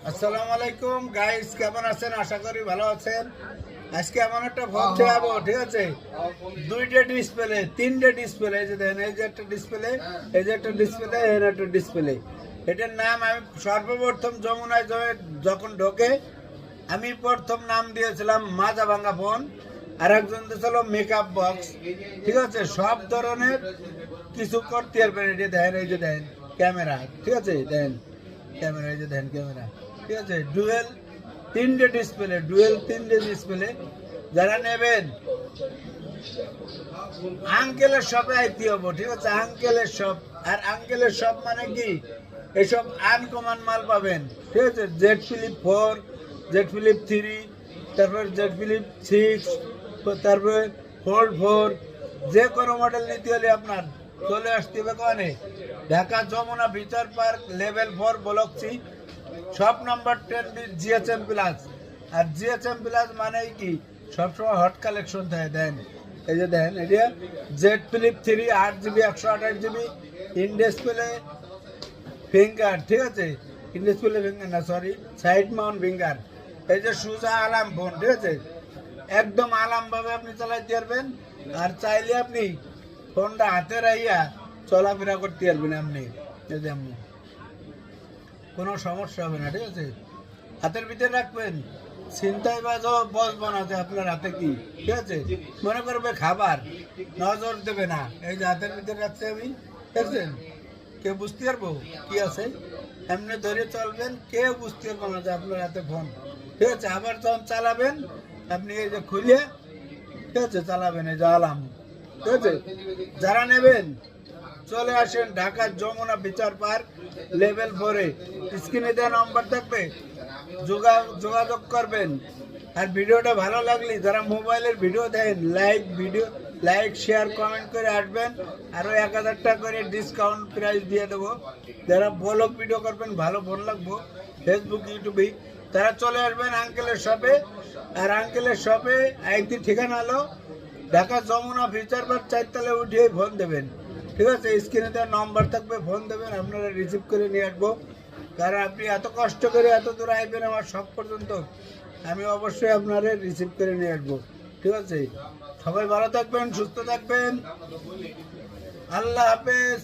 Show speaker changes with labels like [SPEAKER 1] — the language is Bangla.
[SPEAKER 1] আসসালামু আলাইকুম গাইস, কেমন আছেন? আশা করি ভালো আছেন। আজকে এমন একটা ফোন দেখাবো, ঠিক আছে? দুইটা ডিসপ্লে, তিনটে ডিসপ্লে, এই যে দেখেন, এই যে একটা ডিসপ্লে, এই যে একটা ডিসপ্লে, এই একটা ডিসপ্লে। এটার নাম আমি সর্বপ্রথম যমুনায় যখন ঢোকে আমি প্রথম নাম দিয়েছিলাম মাজা ভাঙ্গা ফোন, আর একজন দিয়েছিল মেকআপ বক্স। ঠিক আছে, সব ধরনের কিছু করতে পারবেন। এটা দেখেন, এই যে দেখেন ক্যামেরা, ঠিক আছে? দেখেন ক্যামেরা, এই যে দেখেন ক্যামেরা, ঠিক আছে? ডুয়েল তিনটে ডিসপ্লে। যারা নেবেন আঙ্কেলের শপে আইতে হবো, ঠিক আছে? আঙ্কেলের শপ। আর আঙ্কেলের শপ মানে কি, এসব আনকমন মাল পাবেন, ঠিক আছে? জেড ফিলিপ 4, জেড ফিলিপ 3, তারপর জেড ফিলিপ 6, তারপরে ফোল্ড 4, যে কোনো মডেল নিতে হলে আপনার চলে আসতে হবে কোনে, Dhaka Jamuna future park level 4 block C, shop number 10 GHM plus. আর জিএচএম প্লাস মানে কি, সবসময় হট কালেকশন থাকে। দেন এই যে দেখেন, এটা Z Philip 3, 8GB 128GB in display finger, ঠিক আছে? ইন ডিসপ্লে ফিঙ্গার না, সরি, সাইড মাউন্ট ফিঙ্গার। এই যে সুজা আলাম ফোন, ঠিক আছে? একদম আলাম ভাবে আপনি চালাইতে পারবেন। আর চাইলে আপনি ফোনটা হাতে রাইয়া চলাফেরা করতে পারবেন। আপনি এই যে আপনি কোনো সমস্যা হবে না, ঠিক আছে? হাতের ভিতরে রাখবেন, চিন্তায় বাজও বসবো না যে আপনার হাতে কি, ঠিক আছে? মনে করবে খাবার, নজর দেবে না। এই যে হাতের ভিতরে রাখছি আমি, দেখছেন? কেউ বুঝতে পারবো কি আছে? এমনি ধরে চলবেন, কেউ বুঝতে পারবো না যে আপনার হাতে ফোন, ঠিক আছে? আবার যখন চালাবেন আপনি এই যে খুলে, ঠিক আছে, চালাবেন। এই যে আলাম, ঠিক আছে? যারা নেবেন চলে আসেন ঢাকার যমুনা ফিচার পার্ক লেভেল 4-এ। স্ক্রিনে দেওয়া নম্বর থাকবে, যোগাযোগ করবেন। আর ভিডিওটা ভালো লাগলে যারা মোবাইলের ভিডিও দেখেন, লাইক শেয়ার কমেন্ট করে আসবেন। আরও 1000 টাকা করে ডিসকাউন্ট প্রাইস দিয়ে দেবো। যারা ব্লগ ভিডিও করবেন, ভালো ফোন লাগবো ফেসবুক ইউটিউবে, তারা চলে আসবেন আঙ্কেলের শপে। আর আঙ্কেলের শপে একদিন ঠিকানা হলো ঢাকা যমুনা ফিচার পার্ক 4 তলায় উঠিয়ে ফোন দেবেন, ঠিক আছে? স্ক্রিনে দেওয়ার নম্বর থাকবে, ফোন দেবেন, আপনারা রিসিভ করে নিয়ে আসবো। কারণ আপনি এত কষ্ট করে এত দূর আসবেন আমার শপ পর্যন্ত, আমি অবশ্যই আপনারা রিসিভ করে নিয়ে আসবো, ঠিক আছে? সবাই ভালো থাকবেন, সুস্থ থাকবেন, আল্লাহ হাফেজ।